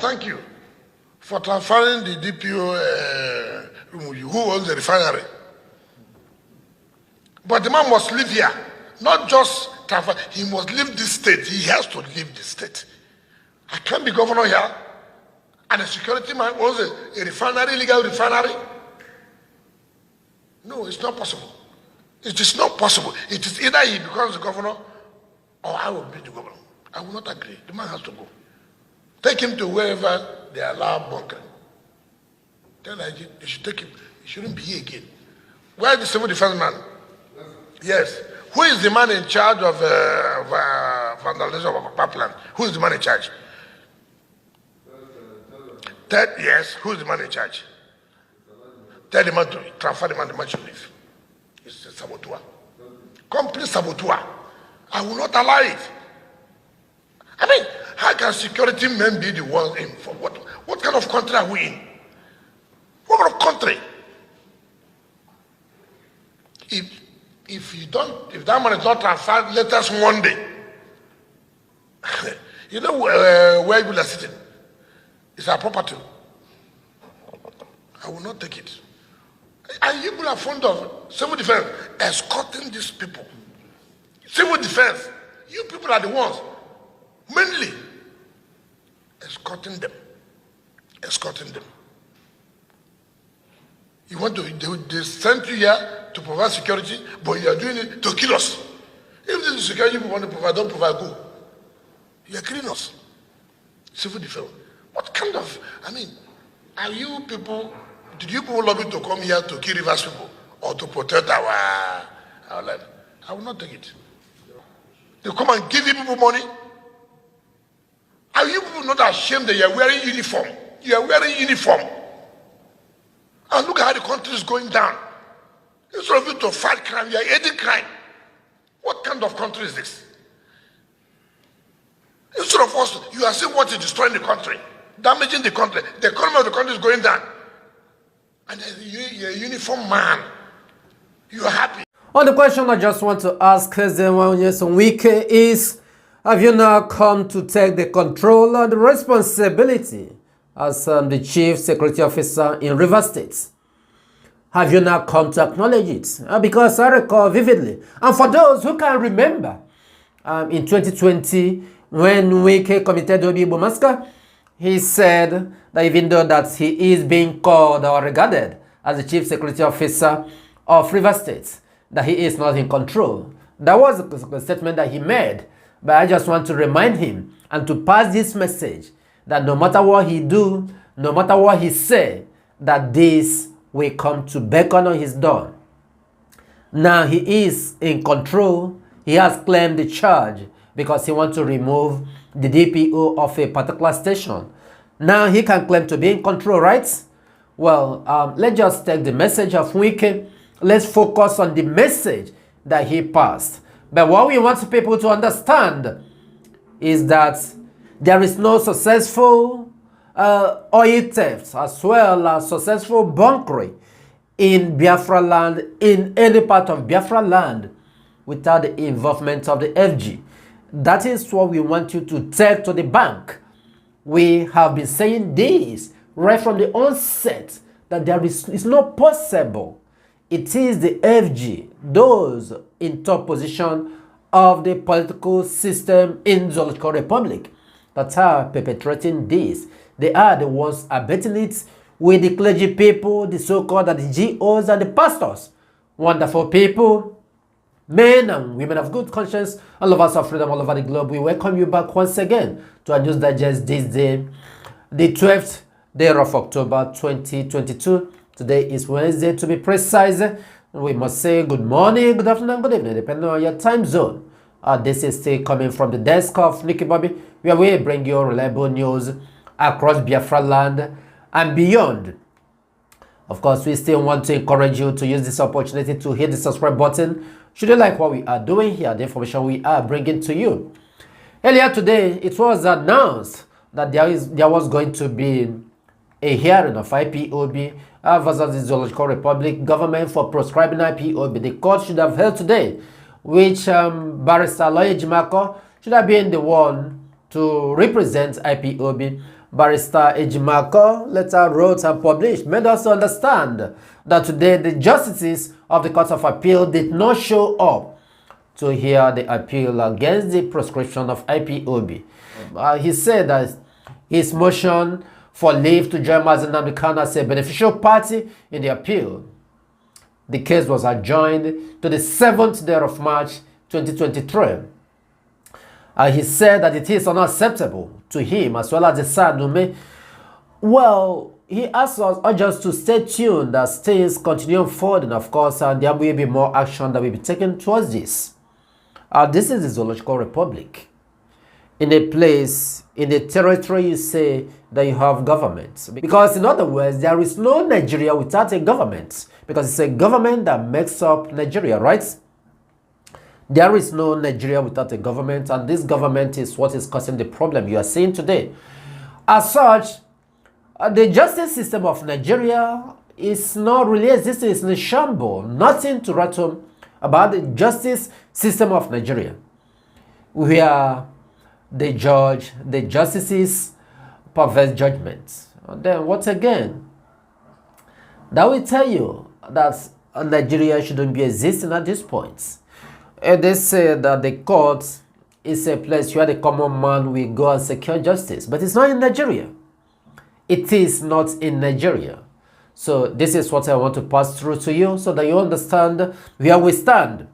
thank you for transferring the DPO who owns the refinery. But the man must live here, not just transfer. He must leave this state. He has to leave this state. I can't be governor here, and a security man owns a refinery, illegal refinery. No, it's not possible. It is not possible. It is either he becomes the governor or I will be the governor. I will not agree. The man has to go. Take him to wherever they allow bunkering. Tell IG they should take him. He shouldn't be here again. Where is the civil defense man? Yes. Who is the man in charge of vandalism of a pipeline? Who is the man in charge? Yes. Who is the man in charge? Tell the man to transfer the man should leave. It's a saboteur. Complete saboteur. I will not allow it. I mean, how can security men be the ones in for what? What kind of country are we in? What kind of country? If that man is not transferred, let us one day. You know where you are sitting? It's our property. I will not take it. And you people are fond of civil defense escorting these people. Civil defense, you people are the ones mainly escorting them. Escorting them. You want to, they sent you here to provide security, but you are doing it to kill us. If this is security you want to provide, don't provide, go. You are killing us. Civil defense. What kind of, I mean, are you people, did you people lobby to come here to kill Rivers people or to protect our life? I will not take it. They come and give you people money. Are you people not ashamed that you are wearing uniform? You are wearing uniform. And look at how the country is going down. Instead of you to fight crime, you are aiding crime. What kind of country is this? Instead of us, you are saying what is destroying the country, damaging the country. The economy of the country is going down. And you're a uniform man. You are happy. On the question I just want to ask President Wike is, have you now come to take the control and the responsibility as the Chief Security Officer in Rivers State? Have you now come to acknowledge it? Because I recall vividly, and for those who can remember, in 2020, when Wike committed Obi Bomaska, he said that even though that he is being called or regarded as the Chief Security Officer of Rivers State, that he is not in control. That was a statement that he made, but I just want to remind him and to pass this message that no matter what he do, no matter what he say, that this will come to beckon on his door. Now he is in control. He has claimed the charge because he wants to remove the DPO of a particular station. Now he can claim to be in control, right? Well, let's just take the message of Wike. Let's focus on the message that he passed. But what we want people to understand is that there is no successful oil theft as well as successful bunkering in Biafra land, in any part of Biafra land, without the involvement of the FG. That is what we want you to take to the bank. We have been saying this right from the onset, that it's not possible. It is the FG, those in top position of the political system in the Zoological Republic, that are perpetrating this. They are the ones abetting it with the clergy people, the so-called the GOs and the pastors. Wonderful people, men and women of good conscience, and lovers of freedom all over the globe. We welcome you back once again to our News Digest this day, the 12th day of October 2022. Today is Wednesday, to be precise. We must say good morning, good afternoon, good evening, depending on your time zone. This is still coming from the desk of Nicky Bobby, where we bring you reliable news across Biafra land and beyond. Of course, we still want to encourage you to use this opportunity to hit the subscribe button should you like what we are doing here, the information we are bringing to you. Earlier today, it was announced that there was going to be a hearing of IPOB versus the Zoological Republic government for proscribing IPOB. The court should have held today, which Barrister Aloy Ejimakor should have been the one to represent IPOB. Barrister Ejimakor later wrote and published, made us understand that today the justices of the Court of Appeal did not show up to hear the appeal against the proscription of IPOB. He said that his motion for leave to join Mazi Nnamdi Kanu as a beneficial party in the appeal, the case was adjourned to the 7th day of March 2023. He said that it is unacceptable to him as well as the Sanume. Well, he asked us just to stay tuned as things continue unfolding, of course, and there will be more action that will be taken towards this. This is the Zoological Republic. In a place, in a territory, you say that you have government. Because in other words, there is no Nigeria without a government. Because it's a government that makes up Nigeria, right? There is no Nigeria without a government, and this government is what is causing the problem you are seeing today. As such, the justice system of Nigeria is not really existing. It's in a shambles. Nothing to write home about the justice system of Nigeria, where the judge, the justices perverse judgments. And then what again? That will tell you that Nigeria shouldn't be existing at this point. They say that the court is a place where the common man will go and secure justice, but it's not in Nigeria. It is not in Nigeria. So this is what I want to pass through to you so that you understand where we stand.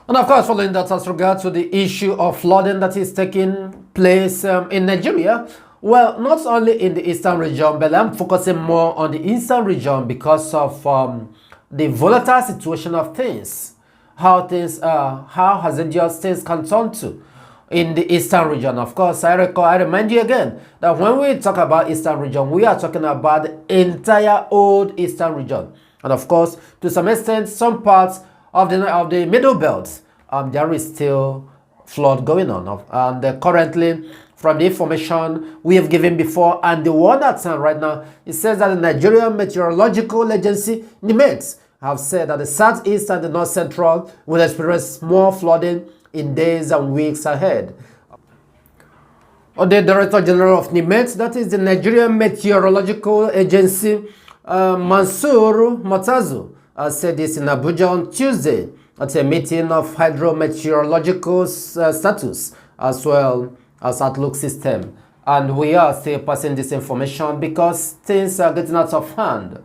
And of course, following that, as regards to the issue of flooding that is taking place in Nigeria, well, not only in the eastern region, but I'm focusing more on the eastern region because of the volatile situation of things. How things are, how hazardous things can turn to in the eastern region. Of course, I remind you again that when we talk about eastern region, we are talking about the entire old eastern region. And of course, to some extent, some parts of the middle belt, there is still flood going on. And currently, from the information we have given before and the one that's right now, it says that the Nigerian Meteorological Agency, NIMET, have said that the southeast and the north central will experience more flooding in days and weeks ahead. The Director General of NIMET, that is the Nigerian Meteorological Agency, Mansur Matazu, said this in Abuja on Tuesday at a meeting of hydrometeorological status as well as outlook system. And we are still passing this information because things are getting out of hand.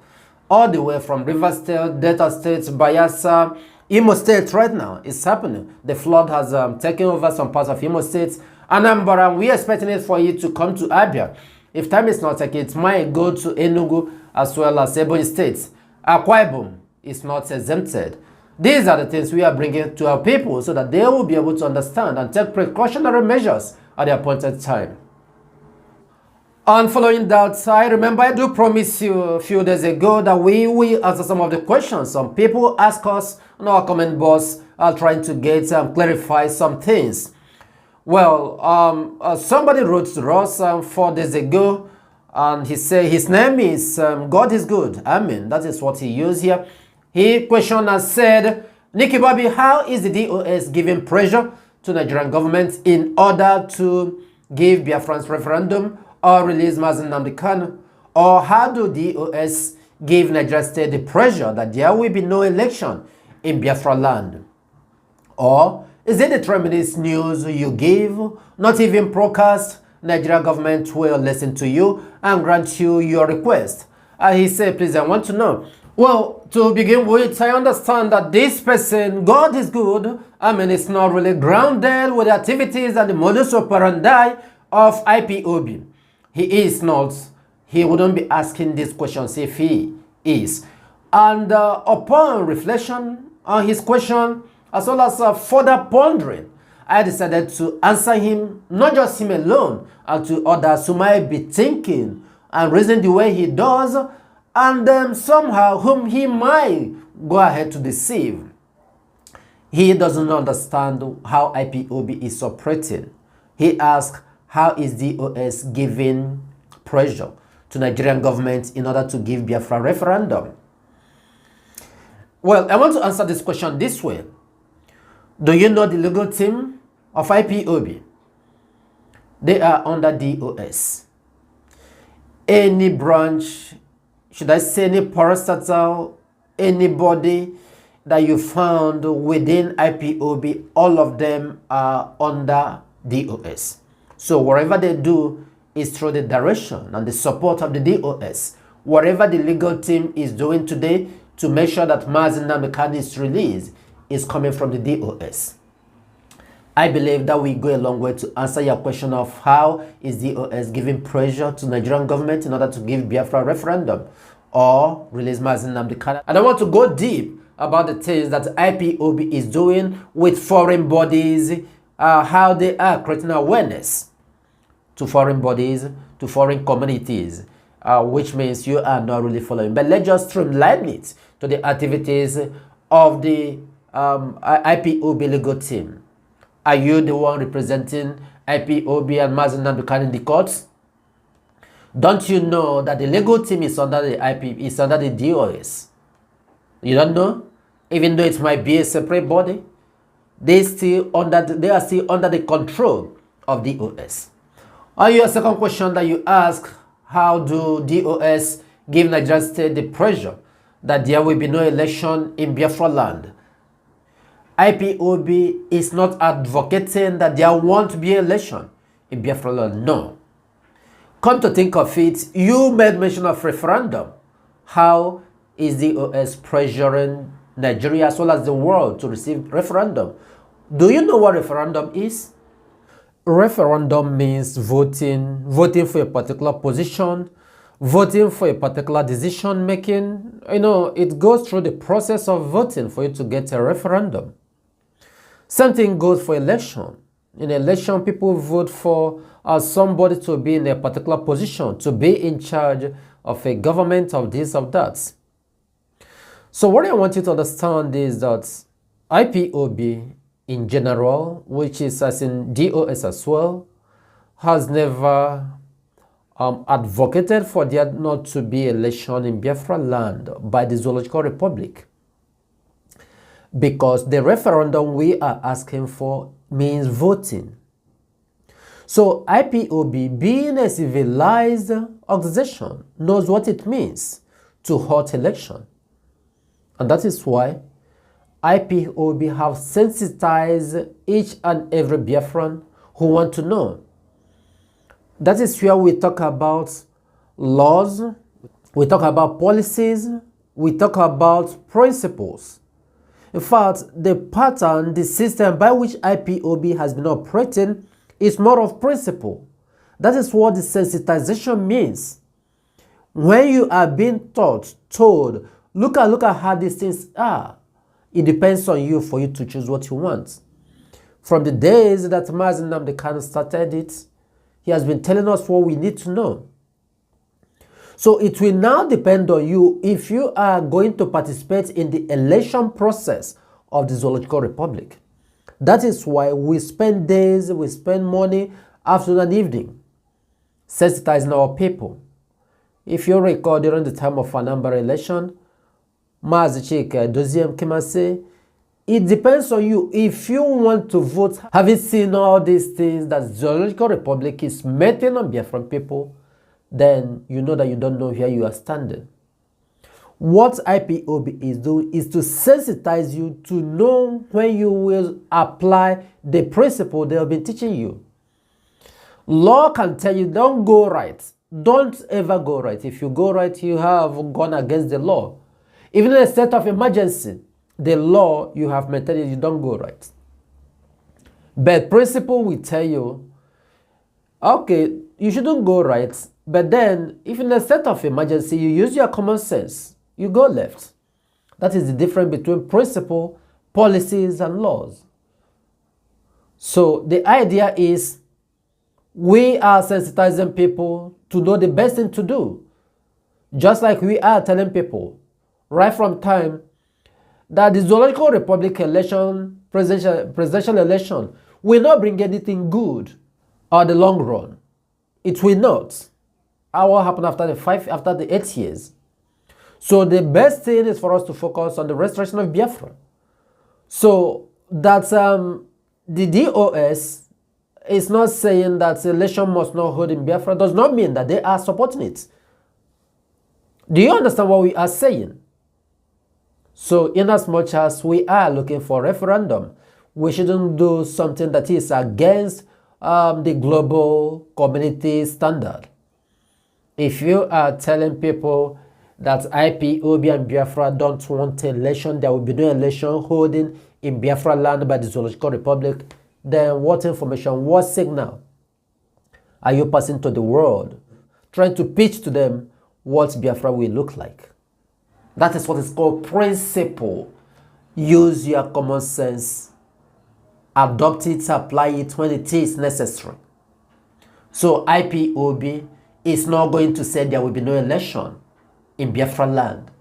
All the way from Rivers State, Delta State, Bayelsa, Imo State right now is happening. The flood has taken over some parts of Imo State. Anambra, we are expecting it for it to come to Abia. If time is not taken, it might go to Enugu as well as Ebonyi State. Akwa Ibom is not exempted. These are the things we are bringing to our people so that they will be able to understand and take precautionary measures at the appointed time. And following that, I remember I do promise you a few days ago that we will answer some of the questions some people ask us on our comment box, trying to get clarify some things. Well, somebody wrote to us 4 days ago, and he said his name is God is good. Amen. That is what he used here. He questioned and said, Nikki Bobby, how is the DOS giving pressure to Nigerian government in order to give Biafran's referendum or release Mazi Nnamdi Kanu? Or how do DOS give Nigeria State the pressure that there will be no election in Biafra land? Or is it the 3 minutes news you give, not even broadcast, Nigeria government will listen to you and grant you your request? He said, please, I want to know. Well, to begin with, I understand that this person, God is good, I mean, it's not really grounded with the activities and the modus operandi of IPOB. He is not. He wouldn't be asking these questions if he is. And upon reflection on his question, as well as further pondering, I decided to answer him, not just him alone, and to others who might be thinking and reasoning the way he does, and somehow whom he might go ahead to deceive. He doesn't understand how IPOB is operating. He asks, how is DOS giving pressure to Nigerian government in order to give Biafra referendum? Well, I want to answer this question this way. Do you know the legal team of IPOB? They are under DOS. any branch, should I say any parastatal, anybody that you found within IPOB, all of them are under DOS. So whatever they do is through the direction and the support of the DOS. Whatever the legal team is doing today to make sure that Mazi Nnamdi Kanu is released is coming from the DOS. I believe that we go a long way to answer your question of how is DOS giving pressure to Nigerian government in order to give Biafra a referendum or release Mazi Nnamdi Kanu. I don't want to go deep about the things that IPOB is doing with foreign bodies, how they are creating awareness to foreign bodies, to foreign communities, which means you are not really following. But let's just streamline it to the activities of the IPOB legal team. Are you the one representing IPOB and Mazi Nnamdi Kanu in the courts? Don't you know that the legal team is under the DOS? You don't know? Even though it might be a separate body, they are still under the control of DOS. On your second question that you ask, how do DOS give Nigeria State the pressure that there will be no election in Biafra land? IPOB is not advocating that there won't be election in Biafra land. No. Come to think of it, you made mention of referendum. How is DOS pressuring Nigeria as well as the world to receive referendum? Do you know what referendum is? Referendum means voting for a particular position, voting for a particular decision making. You know, it goes through the process of voting for you to get a referendum. Same thing goes for election. In election, people vote for somebody to be in a particular position, to be in charge of a government, of this, of that. So what I want you to understand is that IPOB in general, which is as in DOS as well, has never advocated for there not to be election in Biafra land by the Zoological Republic. Because the referendum we are asking for means voting. So IPOB, being a civilized organization, knows what it means to hold election. And that is why IPOB have sensitized each and every Biafran who want to know. That is where we talk about laws, we talk about policies, we talk about principles. In fact, the pattern, the system by which IPOB has been operating is more of principle. That is what the sensitization means. When you are being told, look at how these things are, it depends on you for you to choose what you want. From the days that Mazi Nnamdi Kanu started it, he has been telling us what we need to know. So it will now depend on you if you are going to participate in the election process of the Zoological Republic. That is why we spend days, we spend money, afternoon and evening, sensitizing our people. If you recall, during the time of Anambra election, Mazi Chika Doziem came and say, it depends on you if you want to vote. Having seen all these things that Zoological Republic is meting on Biafran people, then you know that you don't know where you are standing. What IPOB is doing is to sensitize you to know when you will apply the principle they have been teaching you. Law can tell you don't go right. Don't ever go right. If you go right, you have gone against the law. Even in a state of emergency, the law you have maintained, you don't go right. But principle will tell you, okay, you shouldn't go right. But then, if in a state of emergency, you use your common sense, you go left. That is the difference between principle, policies, and laws. So the idea is we are sensitizing people to know the best thing to do. Just like we are telling people right from time that the Zoological Republic election, presidential election, will not bring anything good on the long run. It will not. What happened after the 8 years? So the best thing is for us to focus on the restoration of Biafra. So that the DOS is not saying that the election must not hold in Biafra does not mean that they are supporting it. Do you understand what we are saying? So in as much as we are looking for referendum, we shouldn't do something that is against the global community standard. If you are telling people that IPOB and Biafra don't want election, there will be no election holding in Biafra land by the Zoological Republic, then what information, what signal are you passing to the world, trying to pitch to them what Biafra will look like? That is what is called principle. Use your common sense. Adopt it, apply it when it is necessary. So IPOB is not going to say there will be no election in Biafra land.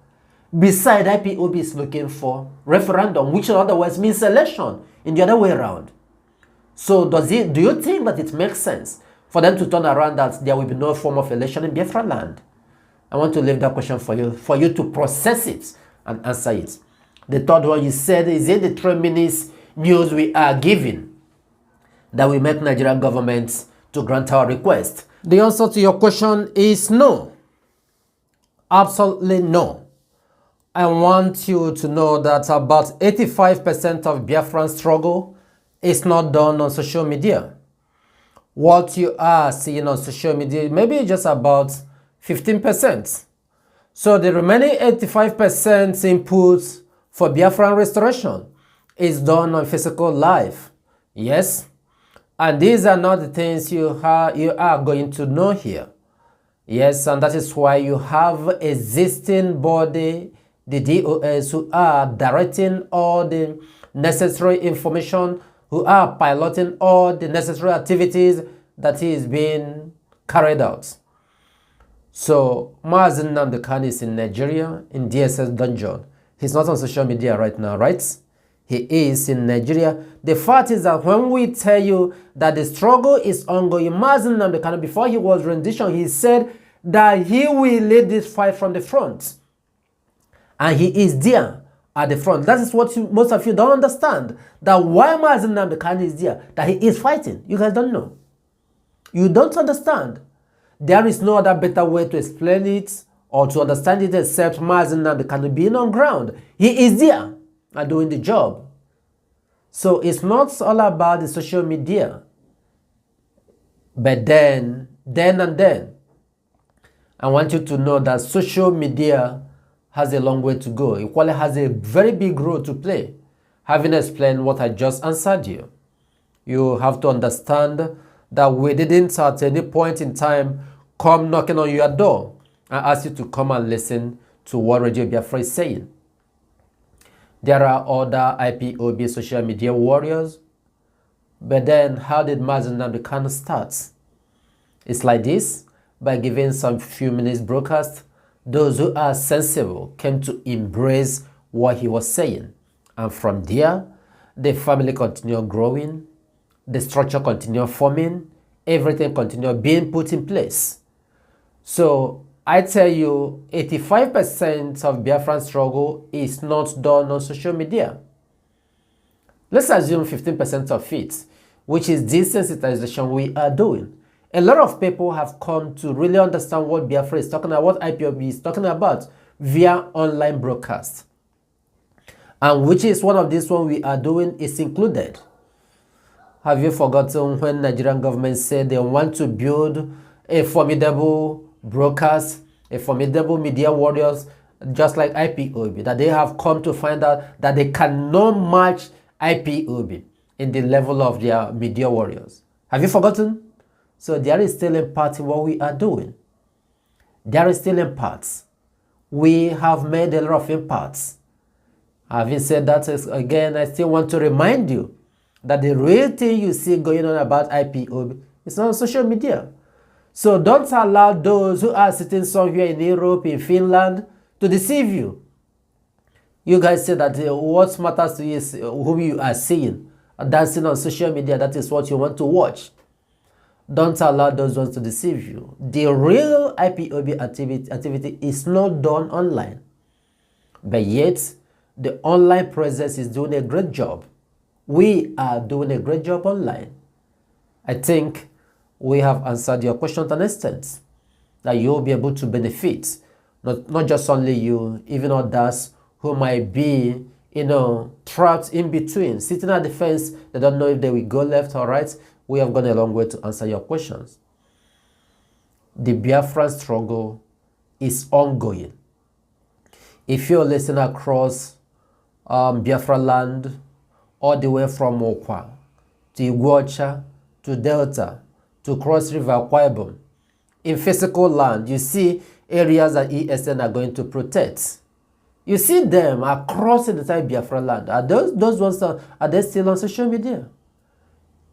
Besides, IPOB is looking for referendum, which in other words means election in the other way around. So do you think that it makes sense for them to turn around that there will be no form of election in Biafra land? I want to leave that question for you to process it and answer it. The third one you said, is it the 3 minutes news we are giving that will make Nigerian government to grant our request? The answer to your question is no. Absolutely no. I want you to know that about 85% of Biafran struggle is not done on social media. What you are seeing on social media, maybe just about 15%. So the remaining 85% input for Biafran restoration is done on physical life. Yes. And these are not the things you are going to know here. Yes, and that is why you have existing body, the DOS, who are directing all the necessary information, who are piloting all the necessary activities that is being carried out. So Mazen Nnamdi Kanu is in Nigeria, in DSS dungeon. He's not on social media right now, right? He is in Nigeria. The fact is that when we tell you that the struggle is ongoing, Mazen Nnamdi Kanu, before he was rendition, he said that he will lead this fight from the front. And he is there at the front. That is what most of you don't understand. That why Mazen Nnamdi Kanu is there, that he is fighting. You guys don't know. You don't understand. There is no other better way to explain it or to understand it except Mazen Nnamdi Kanu being on ground. He is there and doing the job. So it's not all about the social media. But then, I want you to know that social media has a long way to go. It probably has a very big role to play. Having explained what I just answered you, you have to understand that we didn't at any point in time come knocking on your door and ask you to come and listen to what Radio Biafra is saying. There are other IPOB social media warriors. But then how did Mazen Nnamdi Kanu start? It's like this. By giving some few minutes broadcast, those who are sensible came to embrace what he was saying. And from there, the family continued growing, the structure continued forming, everything continued being put in place. So I tell you, 85% of Biafran struggle is not done on social media. Let's assume 15% of it, which is desensitization we are doing. A lot of people have come to really understand what Biafra is talking about, what IPOB is talking about via online broadcast. And which is one of these one we are doing is included. Have you forgotten when Nigerian government said they want to build a formidable broadcast, a formidable media warriors, just like IPOB, that they have come to find out that they cannot match IPOB in the level of their media warriors? Have you forgotten? So there is still in part in what we are doing. There is still impacts. We have made a lot of impacts. Having said that, again, I still want to remind you that the real thing you see going on about IPOB is not on social media. So don't allow those who are sitting somewhere in Europe, in Finland, to deceive you. You guys say that what matters to you is whom you are seeing dancing on social media. That is what you want to watch. Don't allow those ones to deceive you. The real IPOB activity is not done online. But yet, the online presence is doing a great job. We are doing a great job online. I think we have answered your question to an extent that you'll be able to benefit not just only you, even others who might be, trapped in between, sitting at the fence. They don't know if they will go left or right. We have gone a long way to answer your questions. The Biafran struggle is ongoing. If you're listening across Biafra land, all the way from Okwa to Iguacha to Delta to Cross River Akwa Ibom, in physical land, you see areas that ESN are going to protect. You see them across the entire Biafra land. Are those ones, are they still on social media?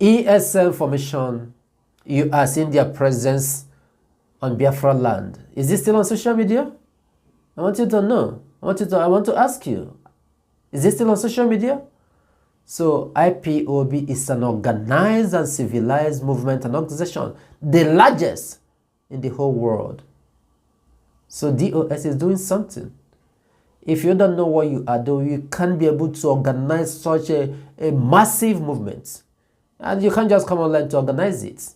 ESN formation, you are seeing their presence on Biafra land. Is this still on social media? I want you to know. I want to ask you, is this still on social media? So IPOB is an organized and civilized movement and organization, the largest in the whole world. So DOS is doing something. If you don't know what you are doing, you can't be able to organize such a massive movement. And you can't just come online to organize it.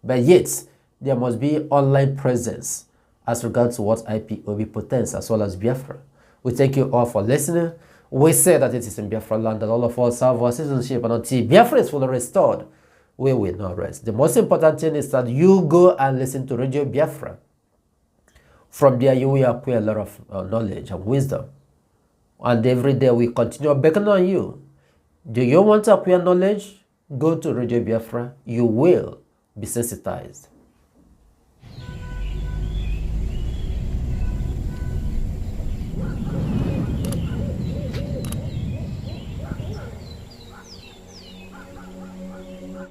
But yet, there must be online presence as regards to what IPOB portends, as well as Biafra. We thank you all for listening. We say that it is in Biafra land that all of us have our citizenship, and until Biafra is fully restored, we will not rest. The most important thing is that you go and listen to Radio Biafra. From there, you will acquire a lot of knowledge and wisdom. And every day we continue beckoning on you. Do you want to acquire knowledge? Go to Radio Biafra. You will be sensitized.